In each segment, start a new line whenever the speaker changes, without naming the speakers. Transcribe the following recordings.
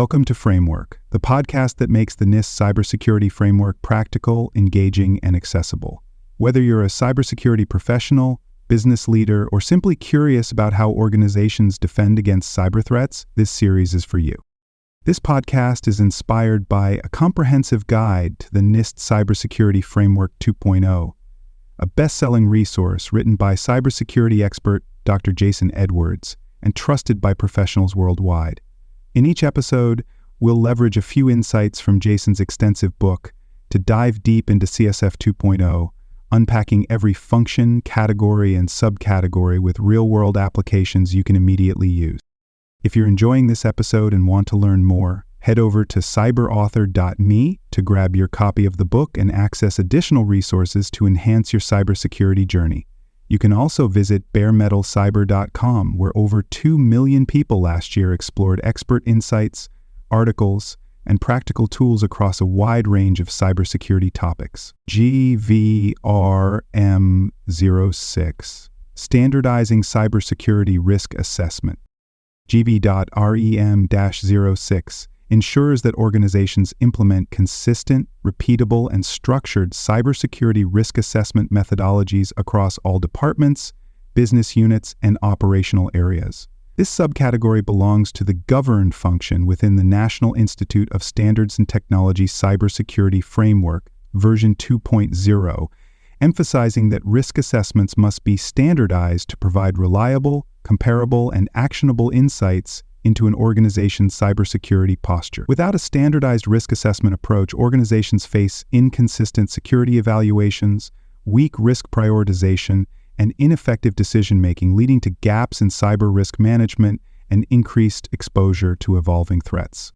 Welcome to Framework, the podcast that makes the NIST cybersecurity framework practical, engaging, and accessible. Whether you're a cybersecurity professional, business leader, or simply curious about how organizations defend against cyber threats, this series is for you. This podcast is inspired by a comprehensive guide to the NIST Cybersecurity Framework 2.0, a best-selling resource written by cybersecurity expert Dr. Jason Edwards and trusted by professionals worldwide. In each episode, we'll leverage a few insights from Jason's extensive book to dive deep into CSF 2.0, unpacking every function, category, and subcategory with real-world applications you can immediately use. If you're enjoying this episode and want to learn more, head over to cyberauthor.me to grab your copy of the book and access additional resources to enhance your cybersecurity journey. You can also visit baremetalcyber.com, where over 2 million people last year explored expert insights, articles, and practical tools across a wide range of cybersecurity topics. GV.RM-06, Standardizing Cybersecurity Risk Assessment. GV.RM-06 ensures that organizations implement consistent, repeatable, and structured cybersecurity risk assessment methodologies across all departments, business units, and operational areas. This subcategory belongs to the governed function within the National Institute of Standards and Technology Cybersecurity Framework, version 2.0, emphasizing that risk assessments must be standardized to provide reliable, comparable, and actionable insights into an organization's cybersecurity posture. Without a standardized risk assessment approach, organizations face inconsistent security evaluations, weak risk prioritization, and ineffective decision-making, leading to gaps in cyber risk management and increased exposure to evolving threats.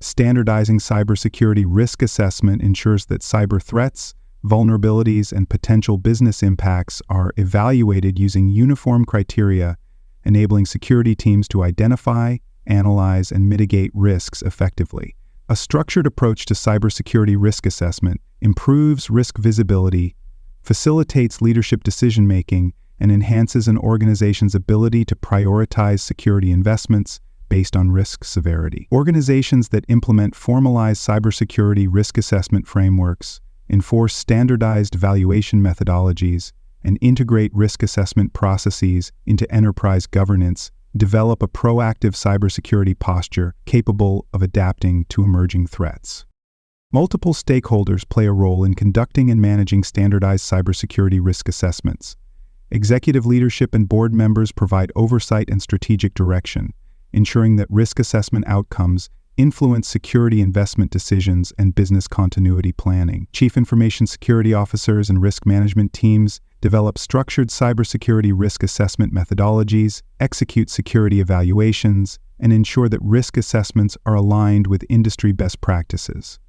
Standardizing cybersecurity risk assessment ensures that cyber threats, vulnerabilities, and potential business impacts are evaluated using uniform criteria, enabling security teams to identify, analyze, and mitigate risks effectively. A structured approach to cybersecurity risk assessment improves risk visibility, facilitates leadership decision-making, and enhances an organization's ability to prioritize security investments based on risk severity. Organizations that implement formalized cybersecurity risk assessment frameworks, enforce standardized evaluation methodologies, and integrate risk assessment processes into enterprise governance, develop a proactive cybersecurity posture capable of adapting to emerging threats. Multiple stakeholders play a role in conducting and managing standardized cybersecurity risk assessments. Executive leadership and board members provide oversight and strategic direction, ensuring that risk assessment outcomes influence security investment decisions and business continuity planning. Chief Information Security Officers and risk management teams develop structured cybersecurity risk assessment methodologies, execute security evaluations, and ensure that risk assessments are aligned with industry best practices.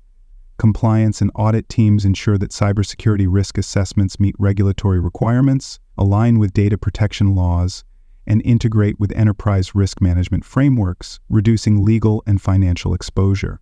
Compliance and audit teams ensure that cybersecurity risk assessments meet regulatory requirements, align with data protection laws, and integrate with enterprise risk management frameworks, reducing legal and financial exposure.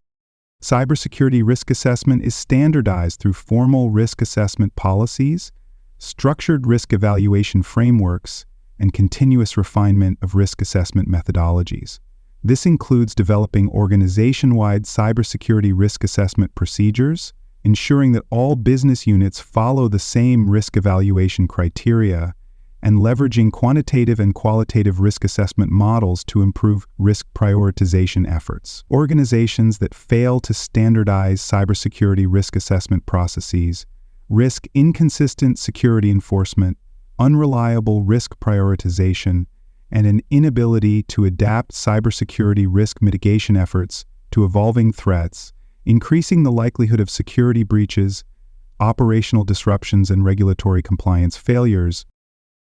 Cybersecurity risk assessment is standardized through formal risk assessment policies, structured risk evaluation frameworks, and continuous refinement of risk assessment methodologies. This includes developing organization-wide cybersecurity risk assessment procedures, ensuring that all business units follow the same risk evaluation criteria, and leveraging quantitative and qualitative risk assessment models to improve risk prioritization efforts. Organizations that fail to standardize cybersecurity risk assessment processes risk inconsistent security enforcement, unreliable risk prioritization, and an inability to adapt cybersecurity risk mitigation efforts to evolving threats, increasing the likelihood of security breaches, operational disruptions, and regulatory compliance failures.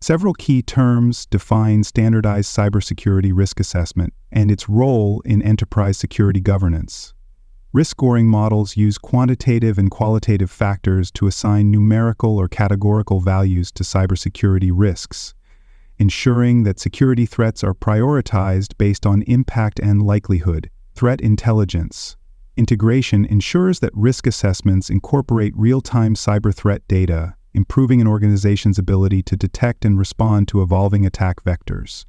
Several key terms define standardized cybersecurity risk assessment and its role in enterprise security governance. Risk scoring models use quantitative and qualitative factors to assign numerical or categorical values to cybersecurity risks, ensuring that security threats are prioritized based on impact and likelihood. Threat intelligence integration ensures that risk assessments incorporate real-time cyber threat data, improving an organization's ability to detect and respond to evolving attack vectors.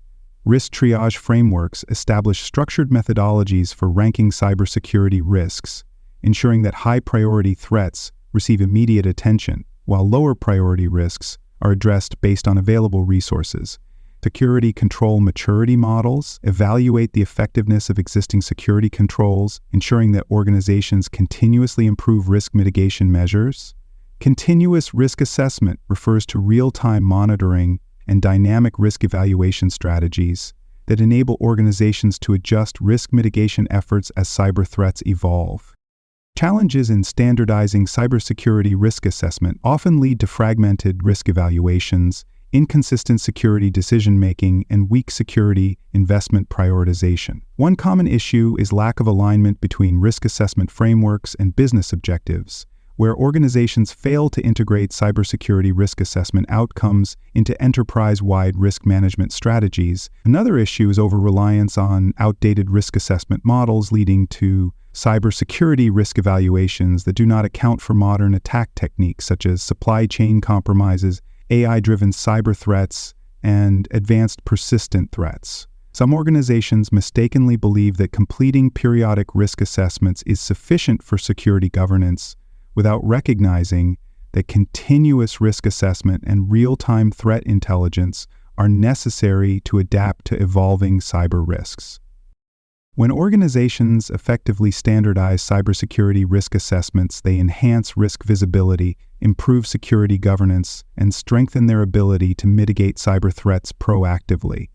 Risk triage frameworks establish structured methodologies for ranking cybersecurity risks, ensuring that high-priority threats receive immediate attention, while lower-priority risks are addressed based on available resources. Security control maturity models evaluate the effectiveness of existing security controls, ensuring that organizations continuously improve risk mitigation measures. Continuous risk assessment refers to real-time monitoring and dynamic risk evaluation strategies that enable organizations to adjust risk mitigation efforts as cyber threats evolve. Challenges in standardizing cybersecurity risk assessment often lead to fragmented risk evaluations, inconsistent security decision-making, and weak security investment prioritization. One common issue is lack of alignment between risk assessment frameworks and business objectives, where organizations fail to integrate cybersecurity risk assessment outcomes into enterprise-wide risk management strategies. Another issue is over-reliance on outdated risk assessment models, leading to cybersecurity risk evaluations that do not account for modern attack techniques such as supply chain compromises, AI-driven cyber threats, and advanced persistent threats. Some organizations mistakenly believe that completing periodic risk assessments is sufficient for security governance, without recognizing that continuous risk assessment and real-time threat intelligence are necessary to adapt to evolving cyber risks. When organizations effectively standardize cybersecurity risk assessments, they enhance risk visibility, improve security governance, and strengthen their ability to mitigate cyber threats proactively.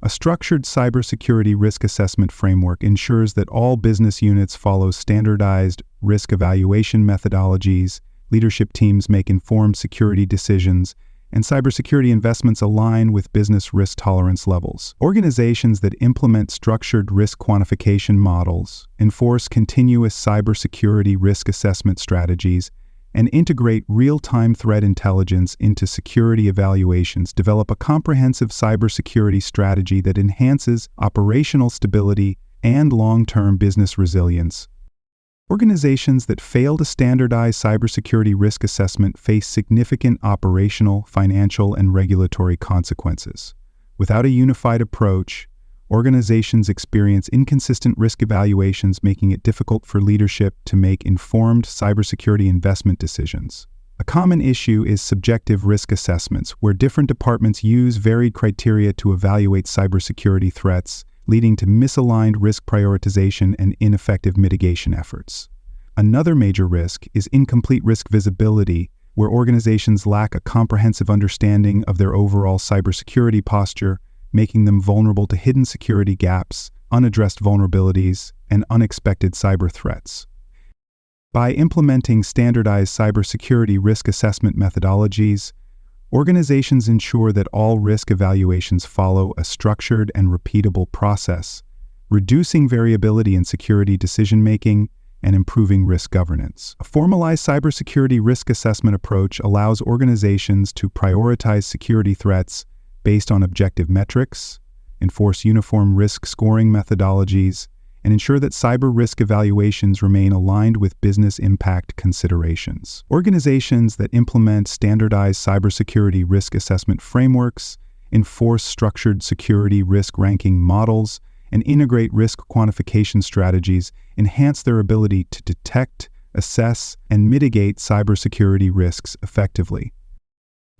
A structured cybersecurity risk assessment framework ensures that all business units follow standardized risk evaluation methodologies, leadership teams make informed security decisions, and cybersecurity investments align with business risk tolerance levels. Organizations that implement structured risk quantification models, enforce continuous cybersecurity risk assessment strategies, and integrate real-time threat intelligence into security evaluations develop a comprehensive cybersecurity strategy that enhances operational stability and long-term business resilience. Organizations that fail to standardize cybersecurity risk assessment face significant operational, financial, and regulatory consequences. Without a unified approach, organizations experience inconsistent risk evaluations, making it difficult for leadership to make informed cybersecurity investment decisions. A common issue is subjective risk assessments, where different departments use varied criteria to evaluate cybersecurity threats, leading to misaligned risk prioritization and ineffective mitigation efforts. Another major risk is incomplete risk visibility, where organizations lack a comprehensive understanding of their overall cybersecurity posture, making them vulnerable to hidden security gaps, unaddressed vulnerabilities, and unexpected cyber threats. By implementing standardized cybersecurity risk assessment methodologies, organizations ensure that all risk evaluations follow a structured and repeatable process, reducing variability in security decision-making and improving risk governance. A formalized cybersecurity risk assessment approach allows organizations to prioritize security threats based on objective metrics, enforce uniform risk scoring methodologies, and ensure that cyber risk evaluations remain aligned with business impact considerations. Organizations that implement standardized cybersecurity risk assessment frameworks, enforce structured security risk ranking models, and integrate risk quantification strategies enhance their ability to detect, assess, and mitigate cybersecurity risks effectively.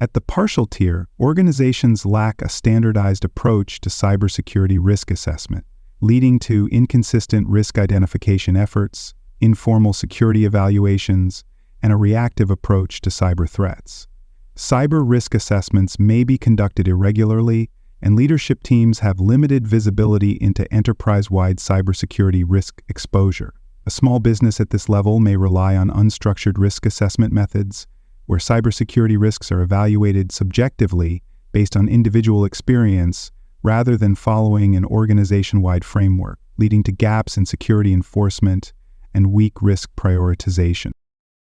At the partial tier, organizations lack a standardized approach to cybersecurity risk assessment, leading to inconsistent risk identification efforts, informal security evaluations, and a reactive approach to cyber threats. Cyber risk assessments may be conducted irregularly, and leadership teams have limited visibility into enterprise-wide cybersecurity risk exposure. A small business at this level may rely on unstructured risk assessment methods, where cybersecurity risks are evaluated subjectively based on individual experience rather than following an organization-wide framework, leading to gaps in security enforcement and weak risk prioritization.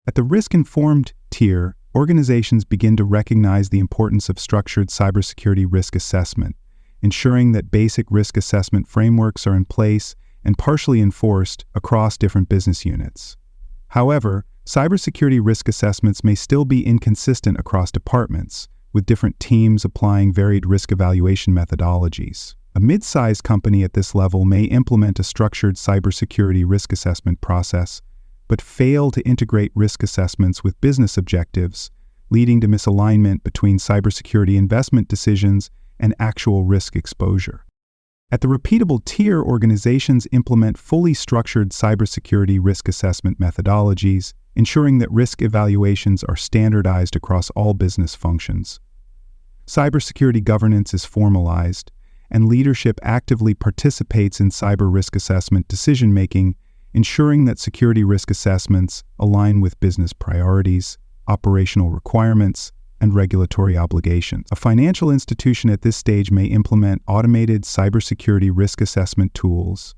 At the risk-informed tier, organizations begin to recognize the importance of structured cybersecurity risk assessment, ensuring that basic risk assessment frameworks are in place and partially enforced across different business units. However, cybersecurity risk assessments may still be inconsistent across departments, with different teams applying varied risk evaluation methodologies. A mid-sized company at this level may implement a structured cybersecurity risk assessment process, but fail to integrate risk assessments with business objectives, leading to misalignment between cybersecurity investment decisions and actual risk exposure. At the repeatable tier, organizations implement fully structured cybersecurity risk assessment methodologies, ensuring that risk evaluations are standardized across all business functions. Cybersecurity governance is formalized, and leadership actively participates in cyber risk assessment decision-making, ensuring that security risk assessments align with business priorities, operational requirements, and regulatory obligations. A financial institution at this stage may implement automated cybersecurity risk assessment tools,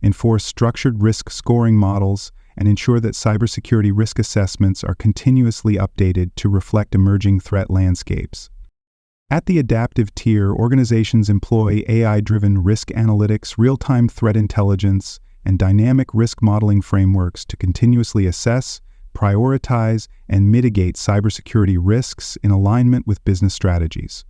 enforce structured risk scoring models, and ensure that cybersecurity risk assessments are continuously updated to reflect emerging threat landscapes. At the adaptive tier, organizations employ AI-driven risk analytics, real-time threat intelligence, and dynamic risk modeling frameworks to continuously assess, prioritize, and mitigate cybersecurity risks in alignment with business strategies.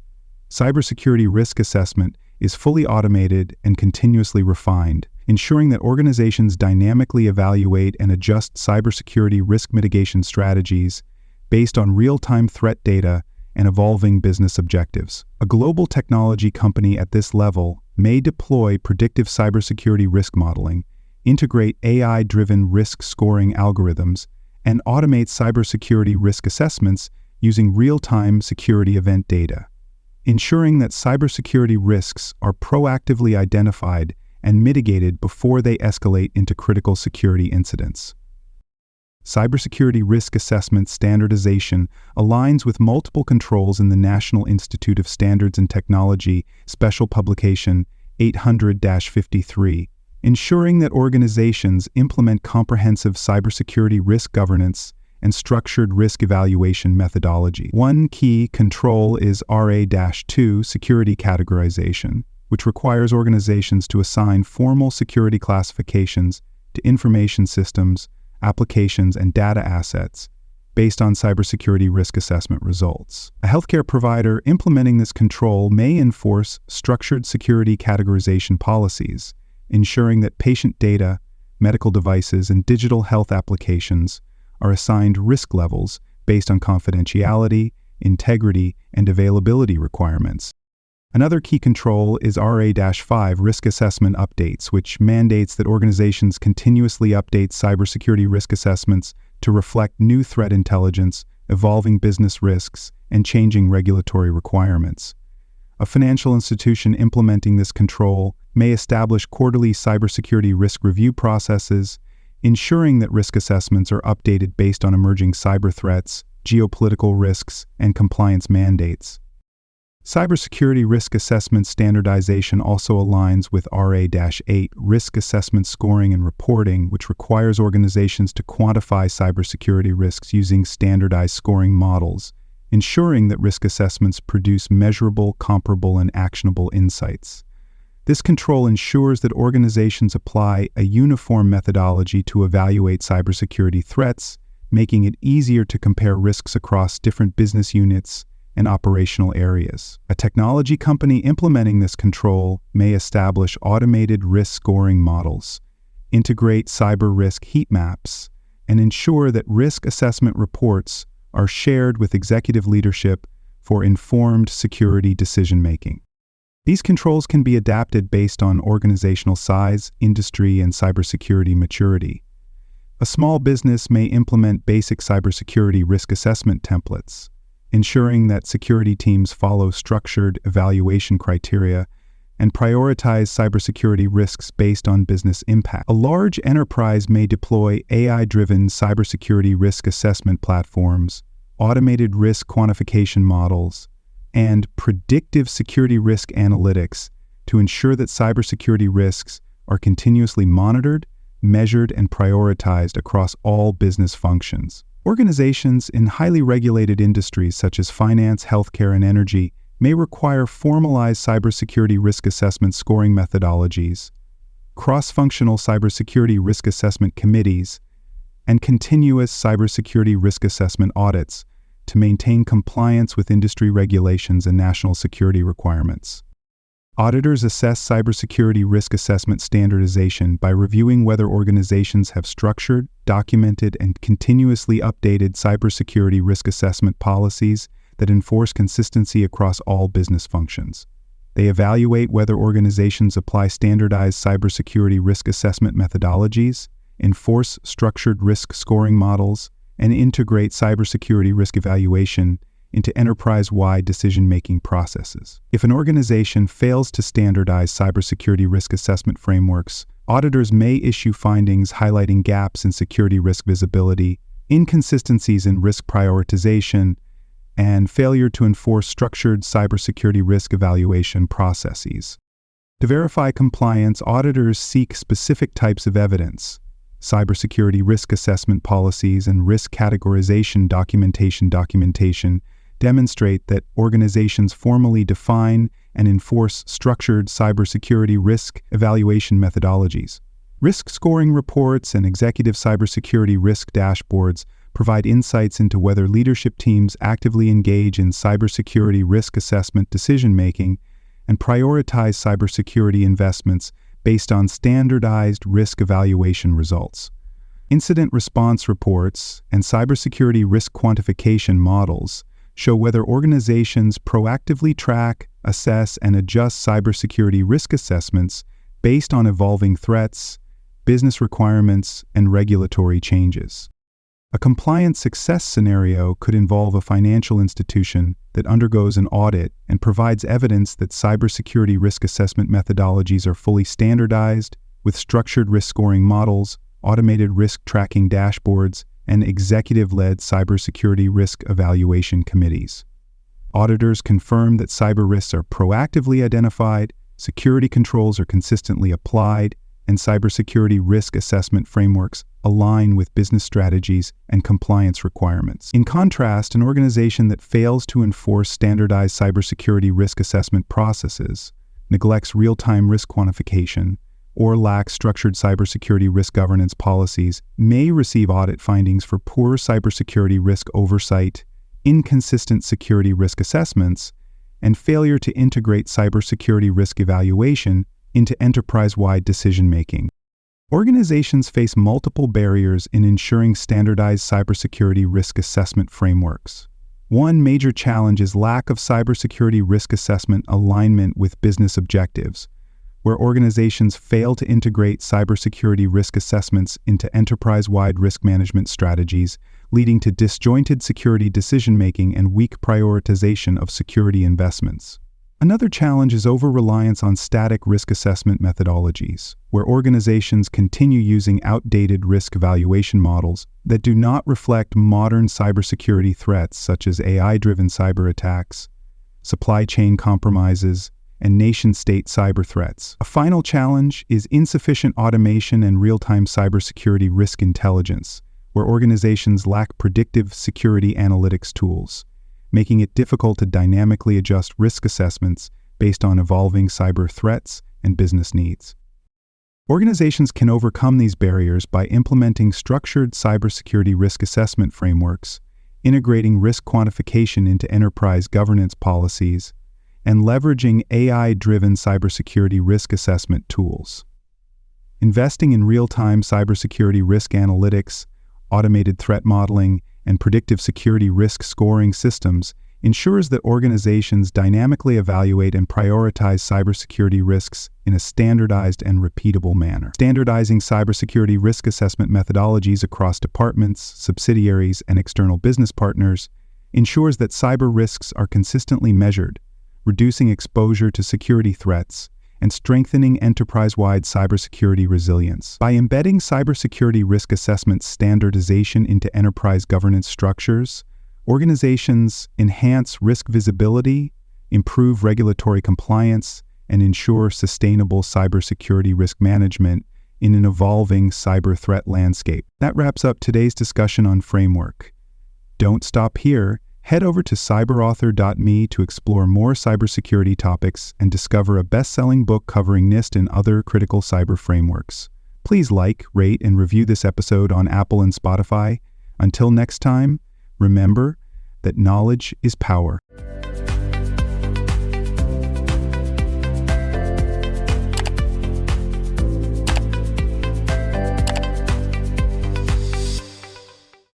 Cybersecurity risk assessment is fully automated and continuously refined, ensuring that organizations dynamically evaluate and adjust cybersecurity risk mitigation strategies based on real-time threat data and evolving business objectives. A global technology company at this level may deploy predictive cybersecurity risk modeling, integrate AI-driven risk scoring algorithms, and automate cybersecurity risk assessments using real-time security event data, ensuring that cybersecurity risks are proactively identified and mitigated before they escalate into critical security incidents. Cybersecurity risk assessment standardization aligns with multiple controls in the National Institute of Standards and Technology Special Publication 800-53, ensuring that organizations implement comprehensive cybersecurity risk governance and structured risk evaluation methodology. One key control is RA-2 security categorization, which requires organizations to assign formal security classifications to information systems, applications, and data assets based on cybersecurity risk assessment results. A healthcare provider implementing this control may enforce structured security categorization policies, ensuring that patient data, medical devices, and digital health applications are assigned risk levels based on confidentiality, integrity, and availability requirements. Another key control is RA-5 risk assessment updates, which mandates that organizations continuously update cybersecurity risk assessments to reflect new threat intelligence, evolving business risks, and changing regulatory requirements. A financial institution implementing this control may establish quarterly cybersecurity risk review processes, ensuring that risk assessments are updated based on emerging cyber threats, geopolitical risks, and compliance mandates. Cybersecurity risk assessment standardization also aligns with RA-8 risk assessment scoring and reporting, which requires organizations to quantify cybersecurity risks using standardized scoring models, ensuring that risk assessments produce measurable, comparable, and actionable insights. This control ensures that organizations apply a uniform methodology to evaluate cybersecurity threats, making it easier to compare risks across different business units and operational areas. A technology company implementing this control may establish automated risk scoring models, integrate cyber risk heat maps, and ensure that risk assessment reports are shared with executive leadership for informed security decision-making. These controls can be adapted based on organizational size, industry, and cybersecurity maturity. A small business may implement basic cybersecurity risk assessment templates, ensuring that security teams follow structured evaluation criteria and prioritize cybersecurity risks based on business impact. A large enterprise may deploy AI-driven cybersecurity risk assessment platforms, automated risk quantification models, and predictive security risk analytics to ensure that cybersecurity risks are continuously monitored, measured, and prioritized across all business functions. Organizations in highly regulated industries such as finance, healthcare, and energy may require formalized cybersecurity risk assessment scoring methodologies, cross-functional cybersecurity risk assessment committees, and continuous cybersecurity risk assessment audits to maintain compliance with industry regulations and national security requirements. Auditors assess cybersecurity risk assessment standardization by reviewing whether organizations have structured, documented, and continuously updated cybersecurity risk assessment policies that enforce consistency across all business functions. They evaluate whether organizations apply standardized cybersecurity risk assessment methodologies, enforce structured risk scoring models, and integrate cybersecurity risk evaluation into enterprise-wide decision-making processes. If an organization fails to standardize cybersecurity risk assessment frameworks, auditors may issue findings highlighting gaps in security risk visibility, inconsistencies in risk prioritization, and failure to enforce structured cybersecurity risk evaluation processes. To verify compliance, auditors seek specific types of evidence. Cybersecurity risk assessment policies and risk categorization documentation demonstrate that organizations formally define and enforce structured cybersecurity risk evaluation methodologies. Risk scoring reports and executive cybersecurity risk dashboards provide insights into whether leadership teams actively engage in cybersecurity risk assessment decision-making and prioritize cybersecurity investments based on standardized risk evaluation results. Incident response reports and cybersecurity risk quantification models show whether organizations proactively track, assess, and adjust cybersecurity risk assessments based on evolving threats, business requirements, and regulatory changes. A compliance success scenario could involve a financial institution that undergoes an audit and provides evidence that cybersecurity risk assessment methodologies are fully standardized, with structured risk scoring models, automated risk tracking dashboards, and executive-led cybersecurity risk evaluation committees. Auditors confirm that cyber risks are proactively identified, security controls are consistently applied, and cybersecurity risk assessment frameworks align with business strategies and compliance requirements. In contrast, an organization that fails to enforce standardized cybersecurity risk assessment processes, neglects real-time risk quantification, or lacks structured cybersecurity risk governance policies may receive audit findings for poor cybersecurity risk oversight, inconsistent security risk assessments, and failure to integrate cybersecurity risk evaluation into enterprise-wide decision-making. Organizations face multiple barriers in ensuring standardized cybersecurity risk assessment frameworks. One major challenge is lack of cybersecurity risk assessment alignment with business objectives, where organizations fail to integrate cybersecurity risk assessments into enterprise-wide risk management strategies, leading to disjointed security decision-making and weak prioritization of security investments. Another challenge is over-reliance on static risk assessment methodologies, where organizations continue using outdated risk evaluation models that do not reflect modern cybersecurity threats such as AI-driven cyber attacks, supply chain compromises, and nation-state cyber threats. A final challenge is insufficient automation and real-time cybersecurity risk intelligence, where organizations lack predictive security analytics tools, making it difficult to dynamically adjust risk assessments based on evolving cyber threats and business needs. Organizations can overcome these barriers by implementing structured cybersecurity risk assessment frameworks, integrating risk quantification into enterprise governance policies, and leveraging AI-driven cybersecurity risk assessment tools. Investing in real-time cybersecurity risk analytics, automated threat modeling, and predictive security risk scoring systems ensures that organizations dynamically evaluate and prioritize cybersecurity risks in a standardized and repeatable manner. Standardizing cybersecurity risk assessment methodologies across departments, subsidiaries, and external business partners ensures that cyber risks are consistently measured, reducing exposure to security threats, and strengthening enterprise-wide cybersecurity resilience. By embedding cybersecurity risk assessment standardization into enterprise governance structures, organizations enhance risk visibility, improve regulatory compliance, and ensure sustainable cybersecurity risk management in an evolving cyber threat landscape. That wraps up today's discussion on framework. Don't stop here. Head over to cyberauthor.me to explore more cybersecurity topics and discover a best-selling book covering NIST and other critical cyber frameworks. Please like, rate, and review this episode on Apple and Spotify. Until next time, remember that knowledge is power.